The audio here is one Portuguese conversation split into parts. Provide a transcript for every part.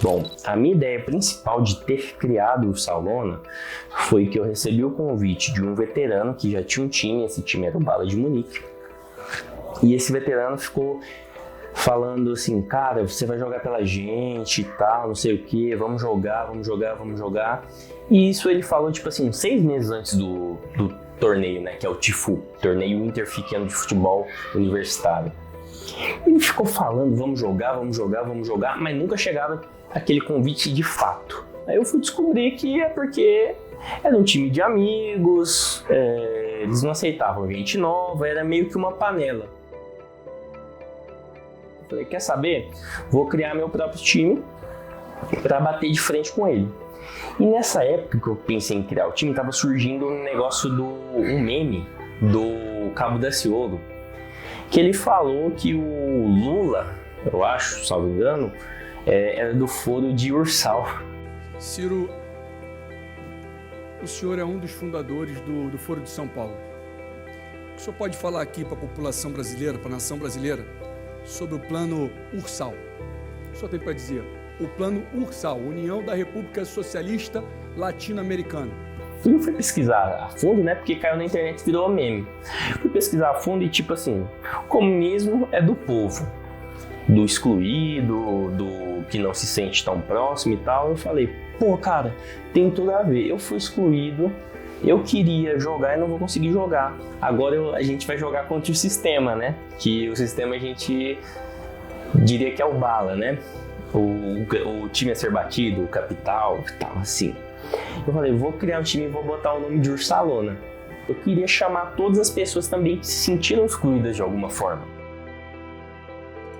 Bom, a minha ideia principal de ter criado o Ursalona foi que eu recebi o convite de um veterano que já tinha um time, esse time era o Bala de Munique. E esse veterano ficou falando assim, cara, você vai jogar pela gente e tal, não sei o que, vamos jogar. E isso ele falou, tipo assim, 6 meses antes do torneio, né, que é o TIFU, Torneio Interficano de Futebol Universitário. Ele ficou falando, vamos jogar, mas nunca chegava aquele convite de fato. Aí eu fui descobrir que é porque era um time de amigos, eles não aceitavam gente nova, era meio que uma panela. Eu falei, quer saber? Vou criar meu próprio time para bater de frente com ele. E nessa época que eu pensei em criar o time, estava surgindo um negócio um meme do Cabo Daciolo, que ele falou que o Lula, eu acho, salvo engano, era do foro de Ursal. Ciro, o senhor é um dos fundadores do Foro de São Paulo. O senhor pode falar aqui para a população brasileira, para a nação brasileira, sobre o plano Ursal? O senhor tem para dizer? O plano Ursal, União da República Socialista Latino-Americana. Eu fui pesquisar a fundo, né? Porque caiu na internet e virou meme. Fui pesquisar a fundo e tipo assim, o comunismo é do povo, do excluído, do que não se sente tão próximo e tal. Eu falei, pô, cara, tem tudo a ver. Eu fui excluído, eu queria jogar e não vou conseguir jogar. Agora a gente vai jogar contra o sistema, né? Que o sistema a gente diria que é o Bala, né? O time a ser batido, o capital e tal, assim. Eu falei, vou criar um time e vou botar o nome de Ursalona. Eu queria chamar todas as pessoas também que se sentiram excluídas de alguma forma.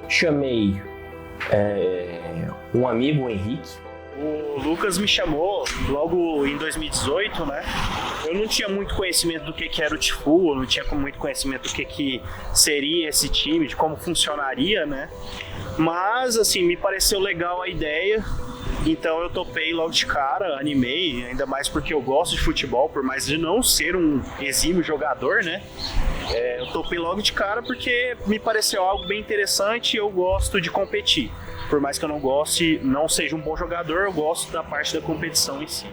Chamei um amigo, o Henrique. O Lucas me chamou logo em 2018, né? Eu não tinha muito conhecimento do que era o TIFU, eu não tinha muito conhecimento do que seria esse time, de como funcionaria, né? Mas, assim, me pareceu legal a ideia, então eu topei logo de cara, animei, ainda mais porque eu gosto de futebol, por mais de não ser um exímio jogador, né? Eu topei logo de cara porque me pareceu algo bem interessante e eu gosto de competir. Por mais que eu não seja um bom jogador, eu gosto da parte da competição em si.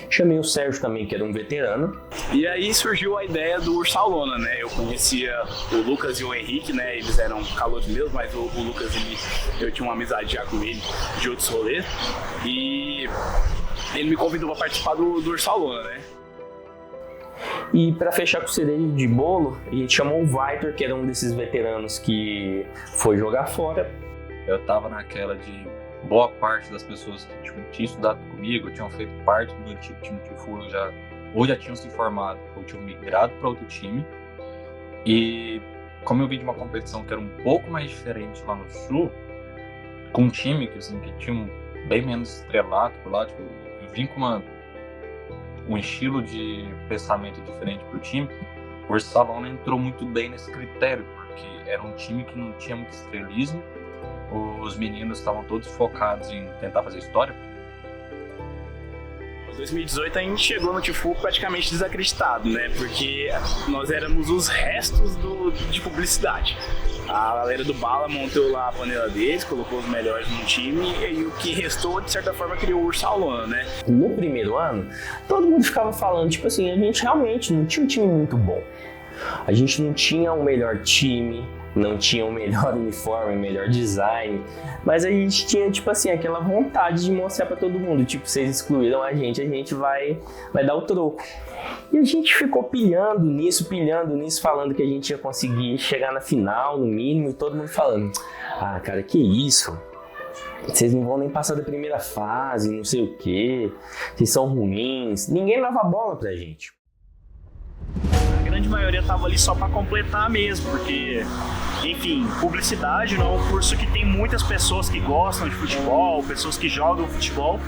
Chamei o Sérgio também, que era um veterano. E aí surgiu a ideia do Ursalona, né? Eu conhecia o Lucas e o Henrique, né? Eles eram calouros meus, mas o Lucas, eu tinha uma amizade já com ele de outros rolês. E ele me convidou para participar do Ursalona, né? E para fechar com o cereja de bolo, a gente chamou o Vitor, que era um desses veteranos que foi jogar fora. Eu tava naquela de boa parte das pessoas que tinham estudado comigo, tinham feito parte do antigo time de TIFU, ou já tinham se formado, ou tinham migrado para outro time. E como eu vim de uma competição que era um pouco mais diferente lá no Sul, com um time que tinha bem menos estrelato por lá, tipo, eu vim com um estilo de pensamento diferente pro time. O Ursalona entrou muito bem nesse critério, porque era um time que não tinha muito estrelismo, os meninos estavam todos focados em tentar fazer história. Em 2018 a gente chegou no TIFU praticamente desacreditado, né? Porque nós éramos os restos de publicidade. A galera do Bala montou lá a panela deles, colocou os melhores no time e o que restou, de certa forma, criou o Ursalona, né? No primeiro ano, todo mundo ficava falando, tipo assim, a gente realmente não tinha um time muito bom. A gente não tinha o melhor time, não tinha o melhor uniforme, o melhor design, mas a gente tinha, tipo assim, aquela vontade de mostrar pra todo mundo, tipo, vocês excluíram a gente vai dar o troco. E a gente ficou pilhando nisso, falando que a gente ia conseguir chegar na final, no mínimo, e todo mundo falando, ah, cara, que isso? Vocês não vão nem passar da primeira fase, não sei o quê, vocês são ruins. Ninguém dava bola pra gente. A grande maioria tava ali só para completar mesmo, porque, enfim, publicidade não é um curso que tem muitas pessoas que gostam de futebol, pessoas que jogam futebol.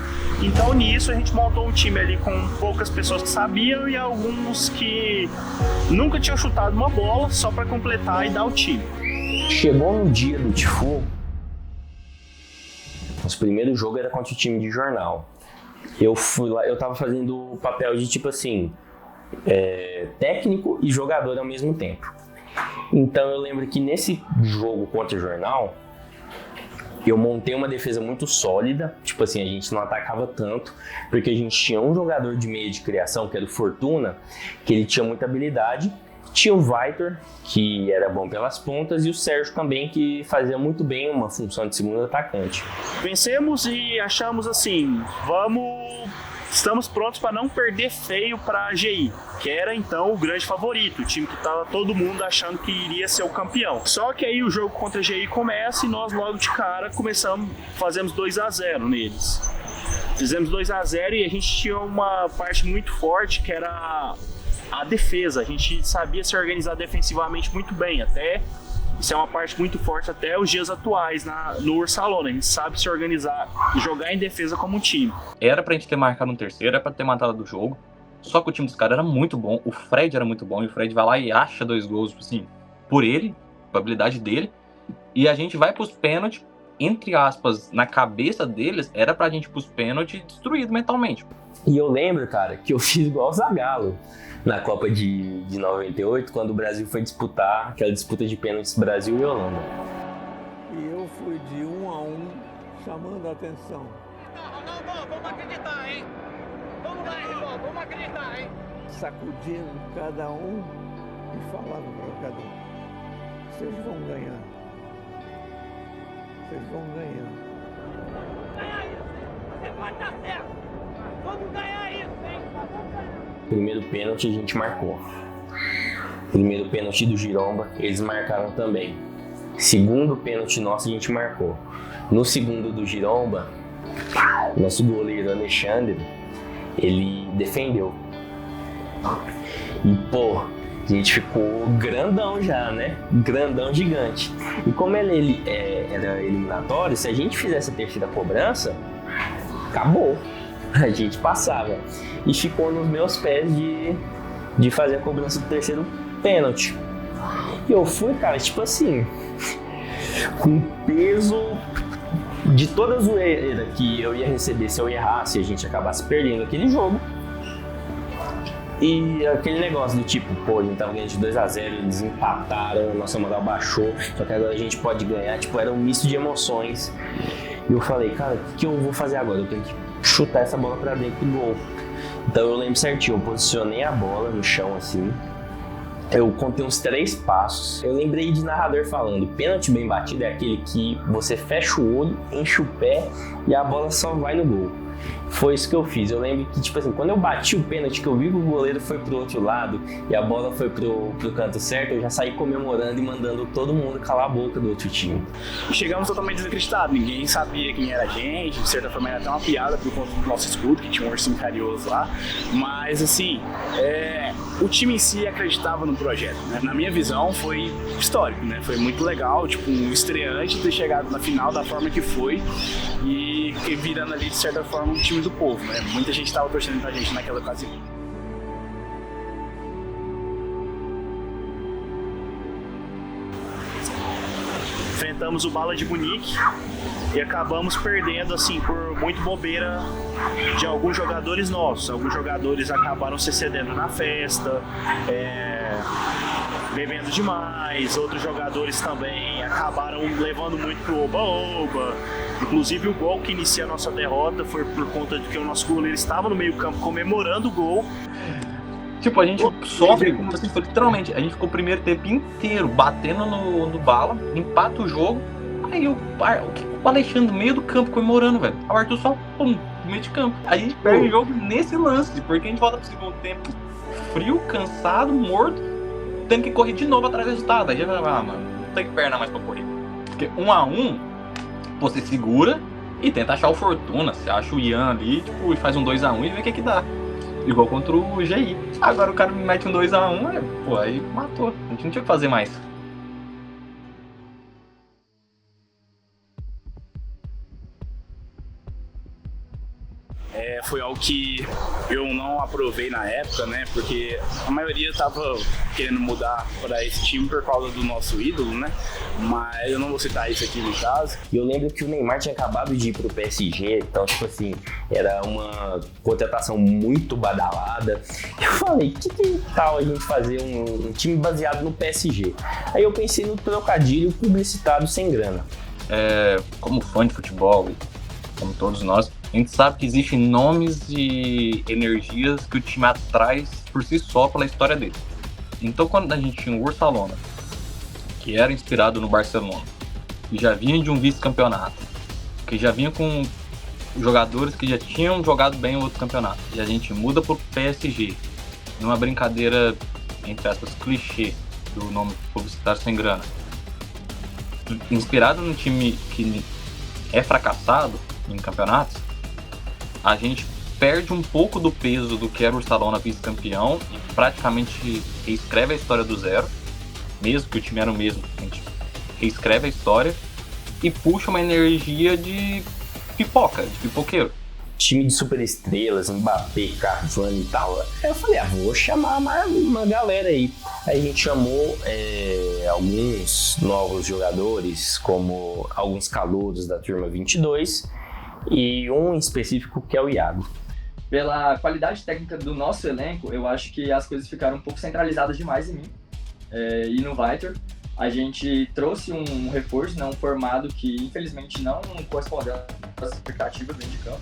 Então nisso a gente montou um time ali com poucas pessoas que sabiam e alguns que nunca tinham chutado uma bola, só para completar e dar o time. Chegou no dia do TIFU, nosso primeiro jogo era contra o time de jornal. Eu fui lá, eu tava fazendo o papel de tipo assim, técnico e jogador ao mesmo tempo. Então eu lembro que nesse jogo contra o jornal, Eu montei uma defesa muito sólida, tipo assim, a gente não atacava tanto, porque a gente tinha um jogador de meio de criação, que era o Fortuna, que ele tinha muita habilidade, tinha o Vitor, que era bom pelas pontas, e o Sérgio também, que fazia muito bem uma função de segundo atacante. Vencemos e achamos assim, estamos prontos para não perder feio para a GI, que era então o grande favorito, o time que estava todo mundo achando que iria ser o campeão. Só que aí o jogo contra a GI começa e nós logo de cara fazemos 2-0 neles. Fizemos 2-0 e a gente tinha uma parte muito forte que era a defesa. A gente sabia se organizar defensivamente muito bem, isso é uma parte muito forte até os dias atuais no Ursalona. A gente sabe se organizar e jogar em defesa como um time. Era pra gente ter marcado um terceiro, era pra ter matado do jogo. Só que o time dos caras era muito bom, o Fred era muito bom, e o Fred vai lá e acha 2 gols, assim, por ele, por habilidade dele. E a gente vai pros pênaltis, entre aspas, na cabeça deles, era pra gente ir pros pênaltis destruído mentalmente. E eu lembro, cara, que eu fiz igual o Zagallo na Copa de 98, quando o Brasil foi disputar aquela disputa de pênaltis Brasil e Holanda. E eu fui de 1-1, chamando a atenção. Vamos acreditar, hein? Vamos lá, irmão, vamos acreditar, hein? Sacudindo cada um e falava para cada um: vocês vão ganhar. Vocês vão ganhar. Ganhar isso! Você pode estar certo! Vamos ganhar isso, hein? Primeiro pênalti a gente marcou. Primeiro pênalti do Giromba, eles marcaram também. Segundo pênalti nosso a gente marcou. No segundo do Giromba, nosso goleiro Alexandre, ele defendeu. E pô, a gente ficou grandão já, né? Grandão gigante. E como ele era eliminatório, se a gente fizesse a terceira cobrança, acabou. A gente passava. E ficou nos meus pés de fazer a cobrança do terceiro pênalti. E eu fui, cara, tipo assim, com peso de toda a zoeira que eu ia receber se eu errasse e a gente acabasse perdendo aquele jogo. E aquele negócio do tipo, pô, a gente tava ganhando de 2-0, eles empataram, nossa moral baixou, só que agora a gente pode ganhar, tipo, era um misto de emoções. E eu falei, cara, o que eu vou fazer agora? Eu tenho que chutar essa bola pra dentro do gol. Então eu lembro certinho, eu posicionei a bola no chão assim, eu contei uns 3 passos, eu lembrei de narrador falando, pênalti bem batido é aquele que você fecha o olho, enche o pé e a bola só vai no gol. Foi isso que eu fiz. Eu lembro que, tipo assim, quando eu bati o pênalti, que eu vi que o goleiro foi pro outro lado e a bola foi pro canto certo, eu já saí comemorando e mandando todo mundo calar a boca do outro time. Chegamos totalmente desacreditados, ninguém sabia quem era a gente, de certa forma era até uma piada por conta do nosso escudo, que tinha um ursinho carinhoso lá, mas assim, o time em si acreditava no projeto, né? Na minha visão foi histórico, né? Foi muito legal, tipo, um estreante ter chegado na final da forma que foi e virando ali, de certa forma, um time do povo, né? Muita gente estava torcendo pra gente naquela ocasião. Enfrentamos o Bala de Munique e acabamos perdendo, assim, por muito bobeira de alguns jogadores nossos. Alguns jogadores acabaram se excedendo na festa, bebendo demais. Outros jogadores também acabaram levando muito pro oba-oba. Inclusive o gol que inicia a nossa derrota foi por conta de que o nosso goleiro estava no meio campo comemorando o gol. Tipo, a gente sofre, como você falou, literalmente, a gente ficou o primeiro tempo inteiro batendo no Bala, empata o jogo, aí o Alexandre no meio do campo comemorando, velho. O Arthur só, pum, no meio de campo. A gente perde o jogo nesse lance, porque a gente volta pro segundo tempo frio, cansado, morto, tendo que correr de novo atrás do resultado. Aí já vai, mano, não tem perna mais pra correr. Porque 1-1, você segura e tenta achar o Fortuna. Você acha o Ian ali, tipo, e faz um 2-1 e vê o que dá. Igual contra o GI. Agora o cara me mete um 2-1, pô, aí matou. A gente não tinha o que fazer mais. Foi algo que eu não aprovei na época, né? Porque a maioria tava querendo mudar para esse time por causa do nosso ídolo, né? Mas eu não vou citar isso aqui no caso. E eu lembro que o Neymar tinha acabado de ir pro PSG, então, tipo assim, era uma contratação muito badalada. Eu falei, que tal a gente fazer um time baseado no PSG? Aí eu pensei no trocadilho publicitado sem grana. como fã de futebol, como todos nós, a gente sabe que existem nomes e energias que o time atrai por si só pela história dele. Então, quando a gente tinha o Ursalona, que era inspirado no Barcelona, que já vinha de um vice-campeonato, que já vinha com jogadores que já tinham jogado bem em outro campeonato, e a gente muda pro PSG, numa brincadeira, entre aspas, clichê do nome publicitário sem grana, inspirado num time que é fracassado em campeonatos, a gente perde um pouco do peso do que era o Ursalona vice-campeão e praticamente reescreve a história do zero, mesmo que o time era o mesmo, a gente reescreve a história e puxa uma energia de pipoca, de pipoqueiro. Time de superestrelas, Mbappé, Cavani e tal. Aí eu falei, vou chamar uma galera aí. Aí a gente chamou alguns novos jogadores, como alguns calouros da turma 22 e um em específico que é o Iago. Pela qualidade técnica do nosso elenco, eu acho que as coisas ficaram um pouco centralizadas demais em mim e no Vitor. A gente trouxe um reforço, um formado que infelizmente não correspondeu às expectativas dentro de campo.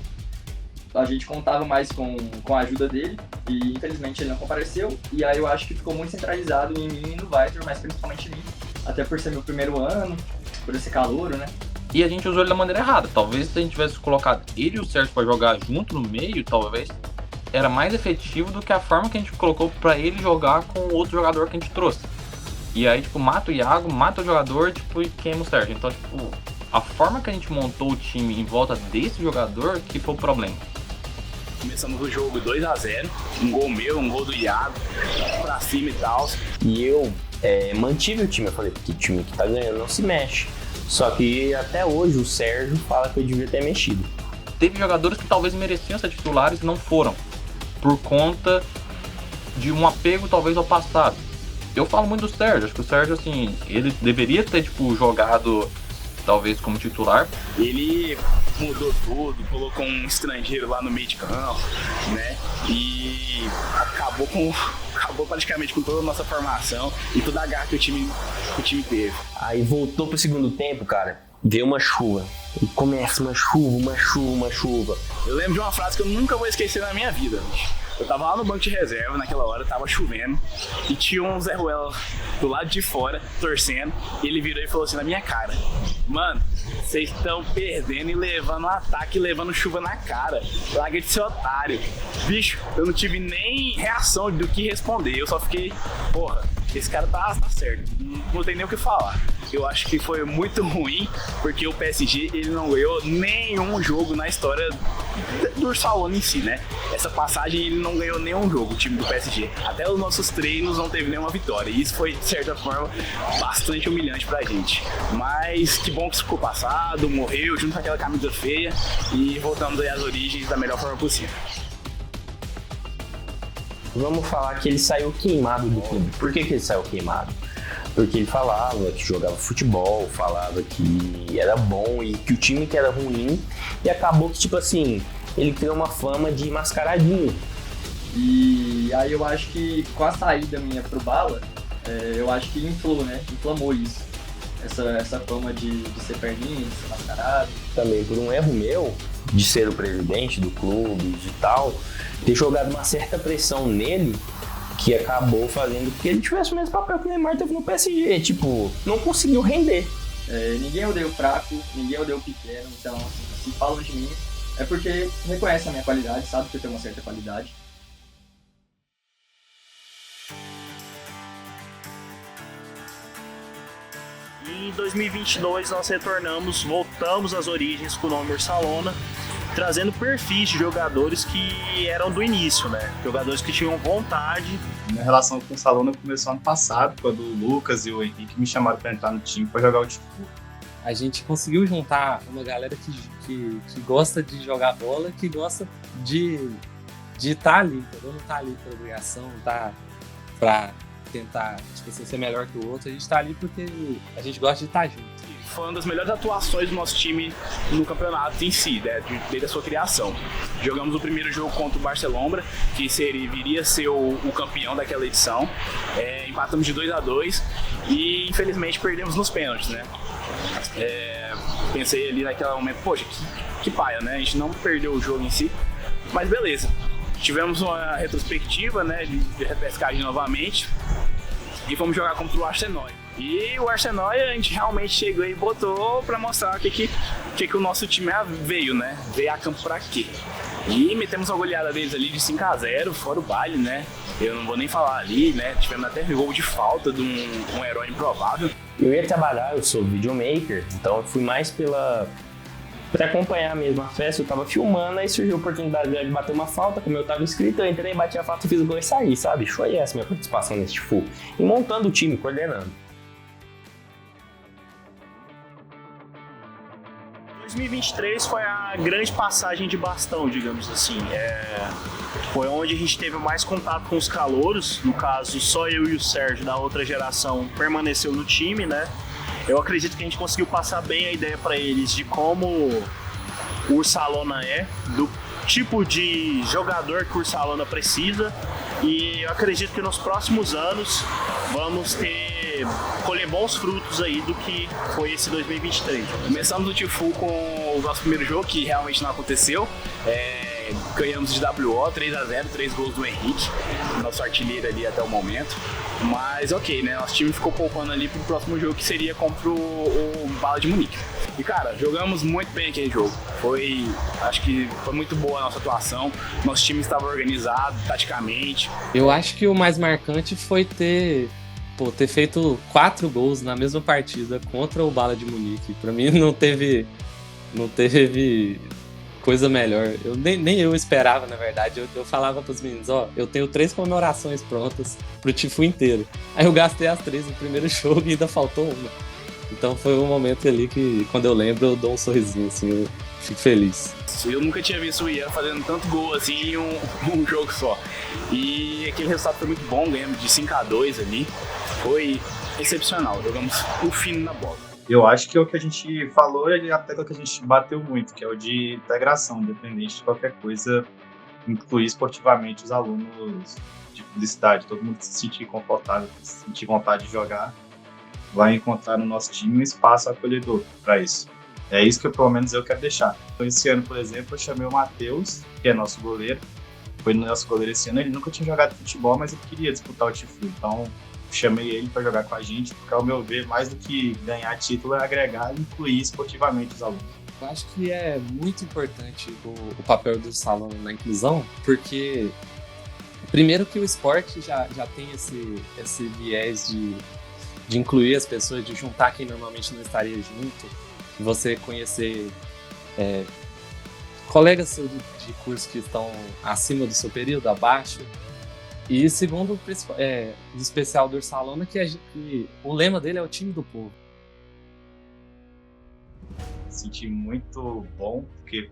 A gente contava mais com a ajuda dele e infelizmente ele não compareceu. E aí eu acho que ficou muito centralizado em mim e no Vitor, mas principalmente em mim, até por ser meu primeiro ano, por esse calouro, né? E a gente usou ele da maneira errada. Talvez se a gente tivesse colocado ele e o Sérgio para jogar junto no meio, talvez era mais efetivo do que a forma que a gente colocou para ele jogar com o outro jogador que a gente trouxe. E aí, mata o Iago, mata o jogador, e queima o Sérgio. Então, a forma que a gente montou o time em volta desse jogador que foi o problema. Começamos o jogo 2-0, um gol meu, um gol do Iago, pra cima e tal. E eu mantive o time, eu falei, porque o time que tá ganhando não se mexe. Só que até hoje o Sérgio fala que eu devia ter mexido. Teve jogadores que talvez mereciam ser titulares e não foram, por conta de um apego talvez ao passado. Eu falo muito do Sérgio, acho que o Sérgio, assim, ele deveria ter, jogado talvez como titular. Ele mudou tudo, colocou um estrangeiro lá no meio de campo, né? E acabou praticamente com toda a nossa formação e toda a garra que o time teve. Aí voltou pro segundo tempo, cara, veio uma chuva. E começa uma chuva. Eu lembro de uma frase que eu nunca vou esquecer na minha vida, bicho. Eu tava lá no banco de reserva naquela hora, tava chovendo, e tinha um Zé Ruela do lado de fora, torcendo, e ele virou e falou assim na minha cara: mano, vocês estão perdendo e levando um ataque, levando chuva na cara, larga de ser otário. Bicho, eu não tive nem reação do que responder, eu só fiquei, porra, esse cara tá certo, não tem nem o que falar. Eu acho que foi muito ruim, porque o PSG ele não ganhou nenhum jogo na história do Ursalona em si, né? Essa passagem ele não ganhou nenhum jogo, o time do PSG. Até os nossos treinos não teve nenhuma vitória. E isso foi, de certa forma, bastante humilhante pra gente. Mas que bom que isso ficou passado, morreu junto com aquela camisa feia e voltamos aí às origens da melhor forma possível. Vamos falar que ele saiu queimado do clube. Por que ele saiu queimado? Porque ele falava que jogava futebol, falava que era bom e que o time que era ruim, e acabou que, ele criou uma fama de mascaradinho. E aí eu acho que com a saída minha pro Bala, eu acho que inflamou isso. Essa fama de ser perninha, de ser mascarado. Também por um erro meu, de ser o presidente do clube e tal, ter jogado uma certa pressão nele, que acabou fazendo que ele tivesse o mesmo papel que o Neymar teve no PSG, não conseguiu render. Ninguém odeia o fraco, ninguém odeia o pequeno, então se falam de mim é porque reconhecem a minha qualidade, sabe que eu tenho uma certa qualidade. Em 2022 nós voltamos às origens com o nome Ursalona, trazendo perfis de jogadores que eram do início, né? Jogadores que tinham vontade. Minha relação com o Ursalona começou ano passado, quando o Lucas e o Henrique me chamaram para entrar no time para jogar o Tifu. A gente conseguiu juntar uma galera que gosta de jogar bola, que gosta de estar ali, entendeu? Não tá ali por obrigação, não tá pra tentar ser melhor que o outro. A gente tá ali porque a gente gosta de estar junto. Foi uma das melhores atuações do nosso time no campeonato em si, né, desde a sua criação. Jogamos o primeiro jogo contra o Barcelona, que viria a ser o campeão daquela edição. Empatamos de 2-2 e infelizmente perdemos nos pênaltis, né? Pensei ali naquele momento, poxa, que paia, né? A gente não perdeu o jogo em si, mas beleza. Tivemos uma retrospectiva, né, de repescagem novamente e fomos jogar contra o Arsenal. E o Arsenal a gente realmente chegou e botou pra mostrar o que o nosso time veio, né? Veio a campo pra quê? E metemos uma goleada deles ali de 5-0, fora o baile, né? Eu não vou nem falar ali, né? Tivemos até gol de falta de um herói improvável. Eu ia trabalhar, eu sou videomaker, então eu fui mais pra acompanhar mesmo a festa. Eu tava filmando, aí surgiu a oportunidade de bater uma falta, como eu tava inscrito, eu entrei, bati a falta, fiz o gol e saí, sabe? Foi essa minha participação nesse Tifu. E montando o time, coordenando. 2023 foi a grande passagem de bastão, digamos assim. Foi onde a gente teve mais contato com os calouros. No caso, só eu e o Sérgio da outra geração permaneceu no time, né? Eu acredito que a gente conseguiu passar bem a ideia para eles de como o Ursalona do tipo de jogador que o Ursalona precisa. E eu acredito que nos próximos anos vamos colher bons frutos aí do que foi esse 2023. Começamos o Tifu com o nosso primeiro jogo, que realmente não aconteceu. Ganhamos de WO 3-0, 3 gols do Henrique, nosso artilheiro ali até o momento. Mas ok, né? Nosso time ficou poupando ali pro próximo jogo, que seria contra o Bala de Munique. E cara, jogamos muito bem aquele jogo. Acho que foi muito boa a nossa atuação. Nosso time estava organizado, taticamente. Eu acho que o mais marcante foi ter feito 4 gols na mesma partida contra o Bala de Munique. Pra mim não teve coisa melhor. Nem eu esperava, na verdade. Eu falava pros meninos, eu tenho 3 comemorações prontas pro Tifu inteiro. Aí eu gastei as 3 no primeiro jogo e ainda faltou uma. Então foi um momento ali que, quando eu lembro, eu dou um sorrisinho, assim, eu fico feliz. Eu nunca tinha visto o Ian fazendo tanto gol assim em um jogo só. E aquele resultado foi muito bom, ganhamos de 5-2 ali. Foi excepcional, jogamos o fino na bola. Eu acho que é o que a gente falou e a tecla que a gente bateu muito, que é o de integração, independente de qualquer coisa, incluir esportivamente os alunos de publicidade, todo mundo se sentir confortável, se sentir vontade de jogar, vai encontrar no nosso time um espaço acolhedor para isso. É isso que pelo menos eu quero deixar. Então, esse ano, por exemplo, eu chamei o Matheus, que é nosso goleiro, foi nosso goleiro esse ano, ele nunca tinha jogado futebol, mas ele queria disputar o Tifu, então chamei ele para jogar com a gente, porque ao meu ver, mais do que ganhar título é agregar e incluir esportivamente os alunos. Eu acho que é muito importante o papel do salão na inclusão, porque primeiro que o esporte já tem esse viés de incluir as pessoas, de juntar quem normalmente não estaria junto, você conhecer colegas seus de curso que estão acima do seu período, abaixo. E segundo, o especial do Ursalona, que o lema dele é o time do povo. Senti muito bom, porque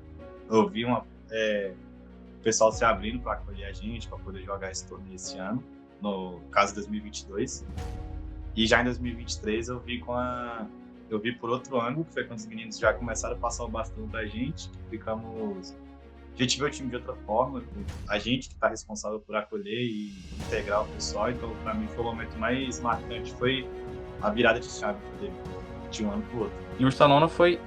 eu vi o pessoal se abrindo para acolher a gente, para poder jogar esse torneio esse ano, no caso 2022. E já em 2023 eu vi por outro ângulo, que foi quando os meninos já começaram a passar o bastão pra gente. A gente vê o time de outra forma, a gente que está responsável por acolher e integrar o pessoal. Então, para mim, foi o momento mais marcante, foi a virada de chave dele, de um ano para o outro. E o Ursalona foi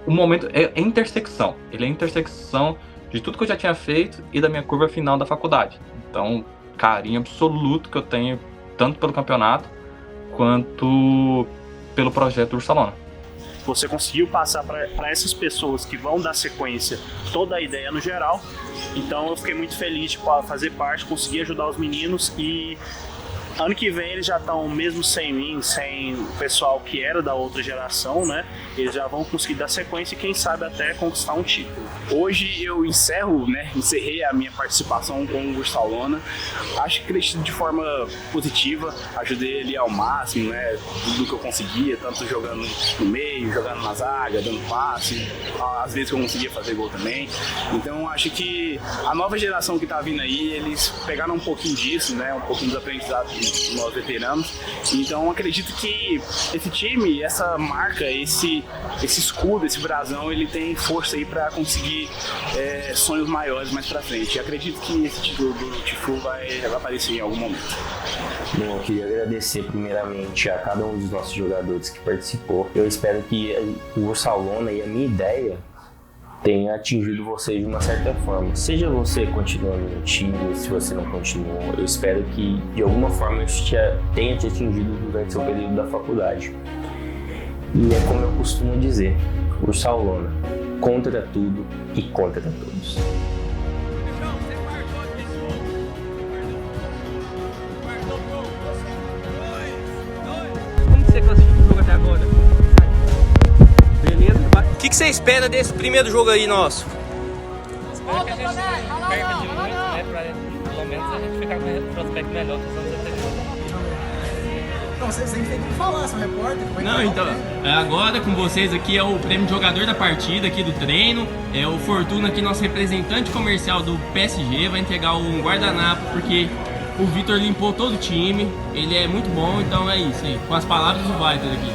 um momento, é intersecção. Ele é intersecção de tudo que eu já tinha feito e da minha curva final da faculdade. Então, carinho absoluto que eu tenho, tanto pelo campeonato, quanto pelo projeto Ursalona. Você conseguiu passar para essas pessoas que vão dar sequência toda a ideia no geral. Então eu fiquei muito feliz de fazer parte, conseguir ajudar os meninos. E ano que vem eles já estão, mesmo sem mim, sem o pessoal que era da outra geração, né? Eles já vão conseguir dar sequência e quem sabe até conquistar um título. Hoje eu encerrei a minha participação com o Ursalona. Acho que cresci de forma positiva, ajudei ele ao máximo, né? Tudo que eu conseguia, tanto jogando no meio, jogando na zaga, dando passe, às vezes eu conseguia fazer gol também. Então acho que a nova geração que tá vindo aí, eles pegaram um pouquinho disso, né? Um pouquinho dos aprendizados nós veteranos. Então acredito que esse time, essa marca, esse escudo, esse brasão, ele tem força aí para conseguir sonhos maiores mais para frente. E acredito que esse título do Tifu vai aparecer em algum momento. Bom, eu queria agradecer primeiramente a cada um dos nossos jogadores que participou. Eu espero que o Ursalona e a minha ideia tenha atingido você de uma certa forma. Seja você continuando no time, se você não continuou, eu espero que de alguma forma isso tenha te atingido durante seu período da faculdade. E é como eu costumo dizer, Ursalona, contra tudo e contra todos. Como que você classifica o jogo até agora? Beleza? O que você espera desse primeiro jogo aí nosso? Espero que a gente perca de muito, né? Pra pelo menos a gente ficar com um prospecto melhor que os anos anteriores. Então, vocês têm que falar, são repórter. Não, então, agora com vocês aqui é o prêmio de jogador da partida aqui do treino. É o Fortuna aqui, nosso representante comercial do PSG, vai entregar um guardanapo porque o Vitor limpou todo o time. Ele é muito bom, então é isso aí. Com as palavras do Vitor aqui.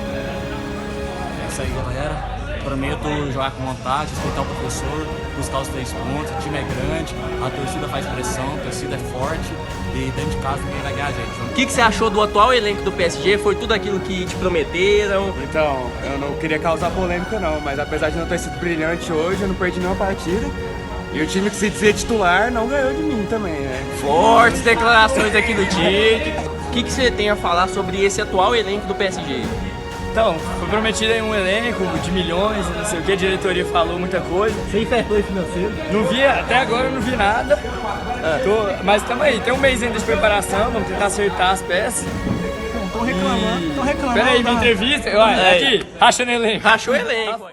É isso aí, galera. Prometo jogar com vontade, respeitar o professor, buscar os 3 pontos. O time é grande, a torcida faz pressão, a torcida é forte e dentro de casa ninguém vai ganhar a gente. O que você achou do atual elenco do PSG? Foi tudo aquilo que te prometeram? Então, eu não queria causar polêmica não, mas apesar de não ter sido brilhante hoje, eu não perdi nenhuma partida. E o time que se dizia titular não ganhou de mim também, né? Fortes declarações aqui do Tite. O que você tem a falar sobre esse atual elenco do PSG? Então, foi prometido aí um elenco de milhões, não sei o que, a diretoria falou muita coisa. Sem fair play financeiro? Não vi, até agora eu não vi nada. Mas estamos aí, tem um mês ainda de preparação, vamos tentar acertar as peças. Estão reclamando, Peraí, minha entrevista, aqui, racha no elenco. Rachou o elenco.